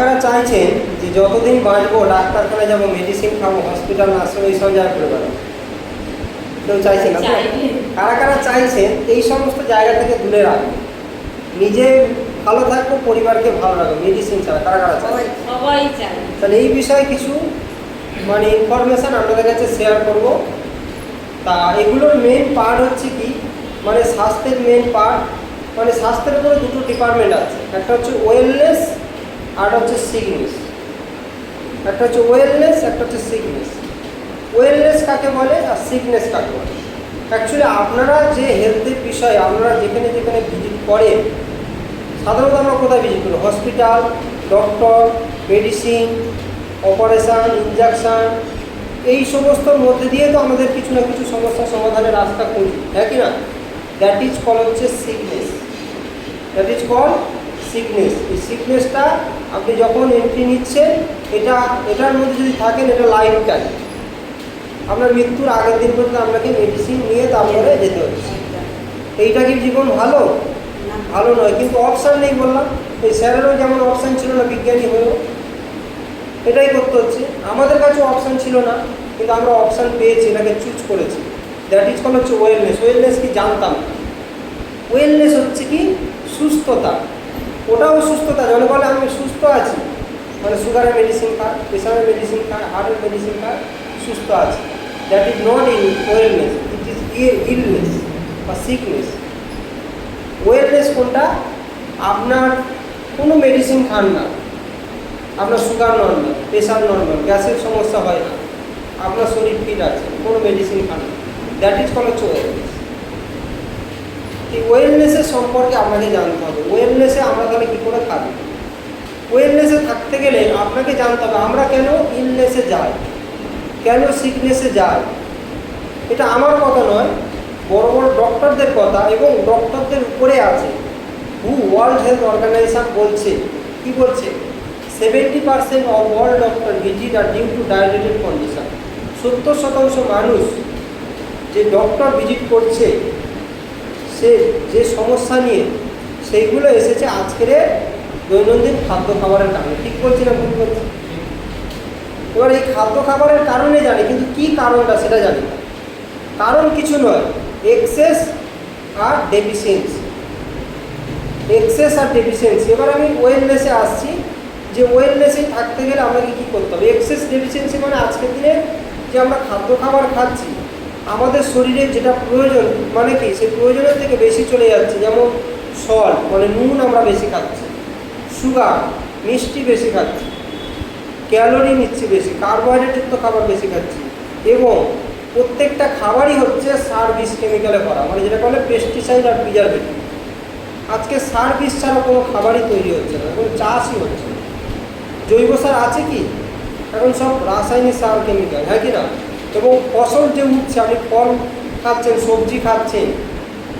কারা চাইছেন যে যতদিন বাঁচবো ডাক্তারখানায় যাবো, মেডিসিন খাবো, হসপিটাল নার্সিং এইসব জায়গা করে বেড়াবো? কেউ চাইছেন না? কারা কারা চাইছেন এই সমস্ত জায়গা থেকে দূরে রাখবো, নিজে ভালো থাকবো, পরিবারকে ভালো রাখবো, মেডিসিন ছাড়া? কারা কারা চাই? সবাই চায়। তাহলে এই বিষয়ে কিছু ইনফরমেশান আপনাদের কাছে শেয়ার করব। তা এগুলোর মেন পার্ট হচ্ছে কি, স্বাস্থ্যের মেন পার্ট, স্বাস্থ্যের উপরে দুটো ডিপার্টমেন্ট আছে, একটা হচ্ছে ওয়েলনেস আর হচ্ছে সিকনেস। একটা হচ্ছে ওয়েলনেস, একটা হচ্ছে সিকনেস। ওয়েলনেস কাকে বলে আর সিকনেস কাকে বলে? অ্যাকচুয়ালি আপনারা যে হেলথের বিষয়ে আপনারা যেখানে যেখানে ভিজিট করেন, সাধারণত আমরা কোথায় ভিজিট করি? Hospital, doctor, medicine, operation, injection, এই সমস্তর মধ্যে দিয়ে তো আমাদের কিছু না কিছু সমস্যার সমাধানের রাস্তা খুঁজি, হ্যাঁ কি না? দ্যাট ইজ কল হচ্ছে sickness. That is call sickness. এই সিকনেসটা আপনি যখন এন্ট্রি নিচ্ছেন, এটার মধ্যে যদি থাকেন, এটা লাইফ টাইম, আপনার মৃত্যুর আগের দিন পর্যন্ত আপনাকে মেডিসিন নিয়ে তারপরে যেতে হচ্ছে। এইটা কি জীবন ভালো? ভালো নয়, কিন্তু অপশান নেই বললাম। এই স্যারেরও যেমন অপশান ছিল না বিজ্ঞানী হয়েও, এটাই করতে হচ্ছে। আমাদের কাছে অপশান ছিল না, কিন্তু আমরা অপশান পেয়েছি, এটাকে চুজ করেছি। দ্যাট ইজ কল হচ্ছে ওয়েলনেস। ওয়েলনেস কি জানতাম? ওয়েলনেস হচ্ছে কি সুস্থতা। ওটাও সুস্থতা, জনে বলে আমি সুস্থ আছি, সুগারের মেডিসিন খায়, প্রেশারের মেডিসিন খায়, হার্টের মেডিসিন খায়, সুস্থ আছে। That is not in wellness, it is illness বা সিকনেস। ওয়েলনেস কোনটা? আপনার কোনো মেডিসিন খান না, আপনার সুগার নর্মাল, প্রেশার নর্মাল, গ্যাসের সমস্যা হয় না, আপনার শরীর ফিট আছে, কোনো মেডিসিন খান না, দ্যাট ইজ কল হচ্ছে ওয়েলনেস। এই ওয়েলনেসের সম্পর্কে আপনাকে জানতে হবে। ওয়েলনেসে আমরা তাহলে কী করে থাকবো? ওয়েলনেসে থাকতে গেলে আপনাকে জানতে হবে আমরা কেন ইলনেসে যাই, কেন সিকনেসে যাই। এটা আমার কথা নয়, বড় বড় ডক্টরদের কথা, এবং ডক্টরদের উপরে আছে ওয়ার্ল্ড হেলথ অর্গানাইজেশন বলছে, কি বলছে? 70% of all doctor visit are due to diabetic condition. 70% মানুষ যে ডক্টর ভিজিট করছে, সে যে সমস্যা নিয়ে, সেইগুলো এসেছে আজকের দৈনন্দিন খাদ্য খাবারের কারণে। ঠিক বলছি না ভুল বলছি? এবার এই খাদ্য খাবারের কারণে জানি, কিন্তু কি কারণটা সেটা জানি না। কারণ কিছু নয়, এক্সেস আর ডেফিসিয়েন্সি। এক্সেস আর ডেফিসিয়েন্সি। এবার আমি ওয়েলনেসে আসছি, যে ওয়েলনেসে থাকতে গেলে আমাকে কী করতে হবে? এক্সেস ডেফিসিয়েন্সি আজকের দিনে যে আমরা খাদ্য খাবার খাচ্ছি, আমাদের শরীরে যেটা প্রয়োজন, কি সেই প্রয়োজনের থেকে বেশি চলে যাচ্ছে। যেমন সল্ট, নুন আমরা বেশি খাচ্ছি, সুগার, মিষ্টি বেশি খাচ্ছি, ক্যালোরি নিচ্ছি বেশি, কার্বোহাইড্রেটযুক্ত খাবার বেশি খাচ্ছি, এবং প্রত্যেকটা খাবারই হচ্ছে সার বিষ কেমিক্যালে ভরা, যেটা বলে পেস্টিসাইড আর প্রিজারভেটিভ। আজকে সার বিষ ছাড়া কোনো খাবারই তৈরি হচ্ছে না, কোনো চাষই হচ্ছে না। জৈব সার আছে কি? এখন সব রাসায়নিক সার, কেমিক্যাল, হ্যাঁ কি না? এবং ফসল যে উঠছে, আপনি ফল খাচ্ছেন, সবজি খাচ্ছেন,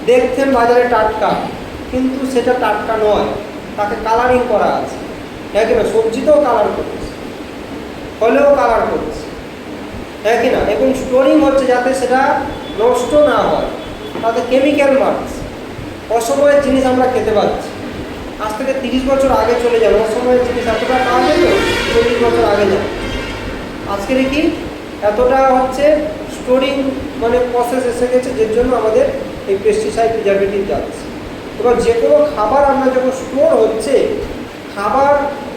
দেখছেন বাজারে টাটকা, কিন্তু সেটা টাটকা নয়, তাকে কালারিং করা আছে, হ্যাঁ কি না? সবজিতেও কালার করছে, ফলেও কালার করছে, হ্যাঁ কি না? এবং স্টোরিং হচ্ছে যাতে সেটা নষ্ট না হয়, তাতে কেমিক্যাল মারছে। অসময়ের জিনিস আমরা খেতে পাচ্ছি। আজ থেকে 30 বছর আগে চলে যাবে, অসময়ের জিনিস এতটা পাওয়া যেত, 40 বছর আগে যাবে। আজকের কি এতটা হচ্ছে স্টোরিং প্রসেস এসে গেছে, যে জন্য আমাদের এই পেস্টিসাইড, প্রিজারভেটিভ যাচ্ছে। এবার যে কোনো খাবার আপনার যখন স্টোর হচ্ছে, খাবার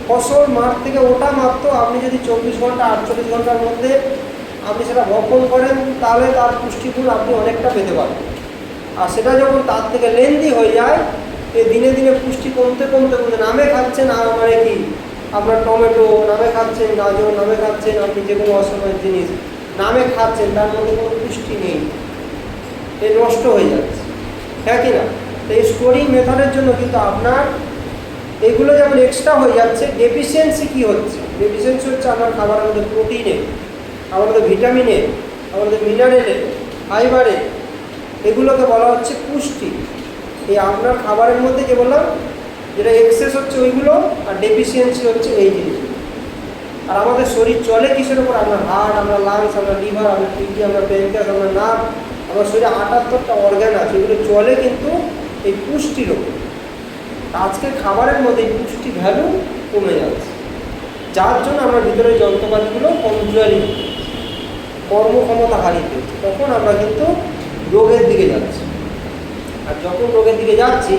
ফসল মাঠ থেকে ওটা মাত্র আপনি যদি 24 ঘন্টা 48 ঘন্টার মধ্যে আপনি সেটা বপন করেন, তাহলে তার পুষ্টিগুণ আপনি অনেকটা পেতে পারেন। আর সেটা যখন তার থেকে লেন্দি হয়ে যায়, দিনে দিনে পুষ্টি কমতে কমতে কমতে নামে খাচ্ছেন, আর কি আপনার টমেটো নামে খাচ্ছেন, গাজর নামে খাচ্ছেন, আপনি যে কোনো অসময়ের জিনিস নামে খাচ্ছেন, তার মধ্যে কোনো পুষ্টি নেই, এ নষ্ট হয়ে যাচ্ছে, হ্যাঁ কি না? তো এই স্টোরিং মেথডের জন্য কিন্তু আপনার এগুলো যেমন এক্সট্রা হয়ে যাচ্ছে। ডেফিসিয়েন্সি কী হচ্ছে? ডেফিসিয়েন্সি হচ্ছে আপনার খাবারের মধ্যে প্রোটিনের, আমাদের ভিটামিনের, আমাদের মিনারেলের, ফাইবারের, এগুলোকে বলা হচ্ছে পুষ্টি। এই আপনার খাবারের মধ্যে যে বললাম, যেটা এক্সেস হচ্ছে ওইগুলো, আর ডেফিসিয়েন্সি হচ্ছে এই জিনিসগুলো। আর আমাদের শরীর চলে কিসের উপর? আপনার হার্ট, আপনার লাংস, আপনার লিভার, আপনার কিডনি, আপনার প্যানক্রিয়াস, আপনার নার্ভ, আমার শরীরে 78টা অর্গান আছে, এগুলো চলে কিন্তু এই পুষ্টির উপর। আজকে খাবারের মধ্যে এই পুষ্টি ভ্যালু কমে যাচ্ছে। যার জন্য আমার ভিতরের যন্ত্রপাতিগুলো কমজোরি, কর্মক্ষমতা হারিয়ে ফেলছে, তখন আমরা কিন্তু রোগের দিকে যাচ্ছি। আর যখন রোগের দিকে যাচ্ছি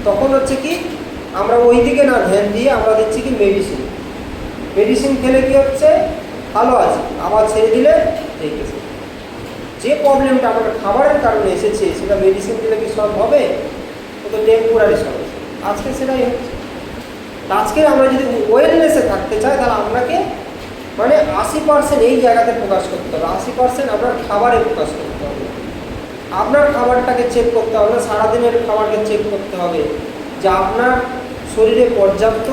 তখন হচ্ছে কি, আমরা ওই দিকে না ধ্যান দিয়ে আমরা দিচ্ছি কি মেডিসিন। মেডিসিন খেলে কি হচ্ছে, ভালো আছে, আবার ছেড়ে দিলে এই কেসে যে প্রবলেমটা আমাদের খাবারের কারণে এসেছে সেটা মেডিসিন দিলে কি সলভ হবে? ও তো টেম্পোরারি সলভ। আজকে সেটাই হচ্ছে। আজকে আমরা যদি ওয়েলনেসে থাকতে চাই তাহলে আপনাকে মানে 80% এই জায়গাতে ফোকাস করতে হবে। 80% আপনার খাবারে ফোকাস করতে হবে। আপনার খাবারটাকে চেক করতে হবে, সারাদিনের খাবারকে চেক করতে হবে যে আপনার শরীরে পর্যাপ্ত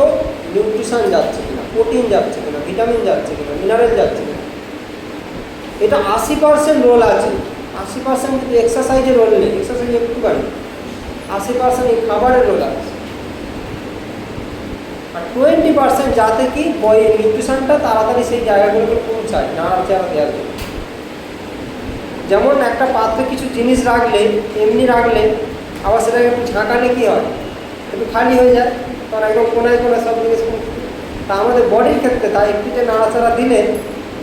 নিউট্রিশন যাচ্ছে কিনা, প্রোটিন যাচ্ছে কিনা, ভিটামিন যাচ্ছে কিনা, মিনারেল যাচ্ছে কিনা। এটা 80% রোল আছে। 80% কিন্তু এক্সারসাইজের রোল নেই, এক্সারসাইজ একটুখানি। 80% এই খাবারের রোল আছে। আর 20% যাতে কি নিউট্রিশনটা তাড়াতাড়ি সেই জায়গাগুলোকে পৌঁছায়, নাড়াচাড়া দেওয়ার জন্য। যেমন একটা পাত্রে কিছু জিনিস রাখলে, এমনি রাখলে আবার সেটাকে একটু ঝাঁকালে কী হয়, একটু খালি হয়ে যায়, কারণ একদম কোনায় কোনায় সব জিনিস। তা আমাদের বডির ক্ষেত্রে তাই একটুতে নাড়াচাড়া দিলে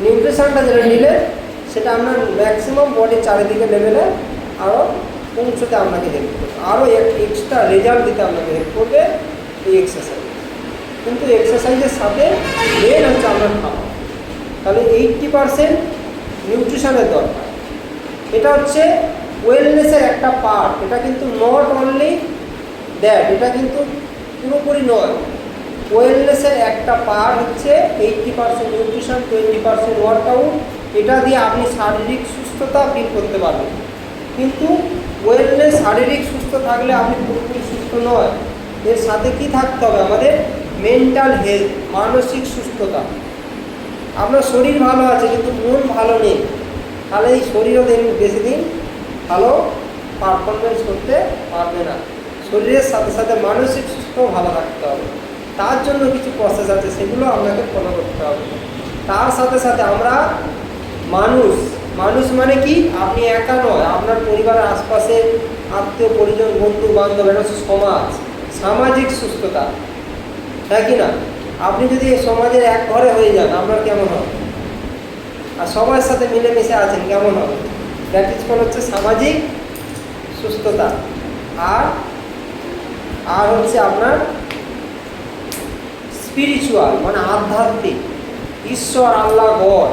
নিউট্রিশনটা যেটা নিলে সেটা আপনার ম্যাক্সিমাম বডির চারিদিকে লেভেলে আরও পৌঁছতে আপনাকে হেল্প করবে, আরও এক্সট্রা রেজাল্ট দিতে আপনাকে হেল্প করবে এই এক্সারসাইজ। কিন্তু এক্সারসাইজের সাথে মেন হচ্ছে আপনার খাবার। তাহলে 80% নিউট্রিশনের দরকার। এটা হচ্ছে ওয়েলনেসের একটা পার্ট। এটা কিন্তু নট অনলি দ্যাট, এটা কিন্তু পুরোপুরি নয়। ওয়েলনেসের একটা পার্ট হচ্ছে 80% নিউট্রিশন, 20% ওয়ার্কআউট। এটা দিয়ে আপনি শারীরিক সুস্থতা ফিল করতে পারবেন। কিন্তু ওয়েলনেস শারীরিক সুস্থ থাকলে আপনি পুরোপুরি সুস্থ নয়। এর সাথে কি থাকতে হবে আমাদের? মেন্টাল হেলথ, মানসিক সুস্থতা। আপনার শরীর ভালো আছে কিন্তু মন ভালো নেই, তাহলে এই শরীরও বেশি দিন ভালো পারফরমেন্স করতে পারবে না। শরীরের সাথে সাথে মানসিক সুস্থও ভালো থাকতে হবে। তার জন্য কিছু প্রসেস আছে, সেগুলো আপনাকে ফলো করতে হবে। তার সাথে সাথে আমরা মানুষ মানে কি, আপনি একা নয়, আপনার পরিবারের আশপাশে আত্মীয় পরিজন, বন্ধু বান্ধব, এটা হচ্ছে সমাজ, সামাজিক সুস্থতা, তাই কি না? আপনি যদি সমাজের এক ঘরে হয়ে যান আপনার কেমন হবে? আর সবার সাথে মিলেমিশে আছেন কেমন হবে? দ্যাট ইজ কল হচ্ছে সামাজিক সুস্থতা। আর হচ্ছে আপনার স্পিরিচুয়াল মানে আধ্যাত্মিক, ঈশ্বর, আল্লাহ, গড,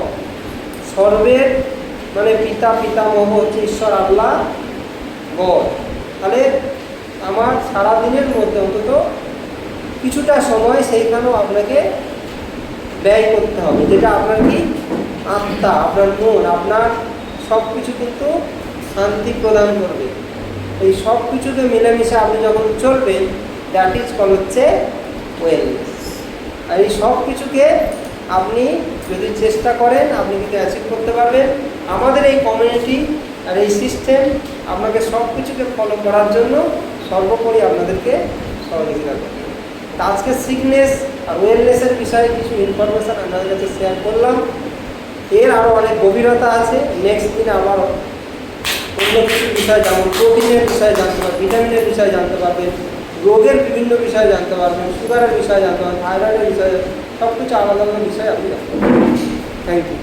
সর্বের মানে পিতামহ হচ্ছে ঈশ্বর, আল্লাহ, গড। তাহলে আমার সারাদিনের মধ্যে অন্তত কিছুটা সময় সেইখানেও আপনাকে ব্যয় করতে হবে, যেটা আপনার কি আত্মা, আপনার মন, আপনার সব কিছু কিন্তু শান্তি প্রদান করবে। এই সব কিছুকে মিলেমিশে আপনি যখন চলবেন, দ্যাট ইজ কল হচ্ছে ওয়েলনেস। আর এই সব কিছুকে আপনি যদি চেষ্টা করেন আপনি কিন্তু অ্যাচিভ করতে পারবেন। আমাদের এই কমিউনিটি আর এই সিস্টেম আপনাকে সব কিছুকে ফলো করার জন্য সর্বোপরি আপনাদেরকে সহযোগিতা করবে। তা আজকে সিকনেস আর ওয়েলনেসের বিষয়ে কিছু ইনফরমেশান আপনাদের কাছে শেয়ার করলাম। এর আরও অনেক গভীরতা আছে। নেক্সট দিনে আবার অন্য কিছু বিষয়, যেমন প্রোটিনের বিষয়ে জানতে পারবেন, ভিটামিনের বিষয়ে জানতে পারবেন, রোগের বিভিন্ন বিষয়ে জানতে পারবেন, সুগারের বিষয়ে জানতে পারবেন, থাইরয়েডের বিষয়ে, সব কিছু আলাদা আলাদা বিষয়ে আপনি জানতে পারবেন। Thank you.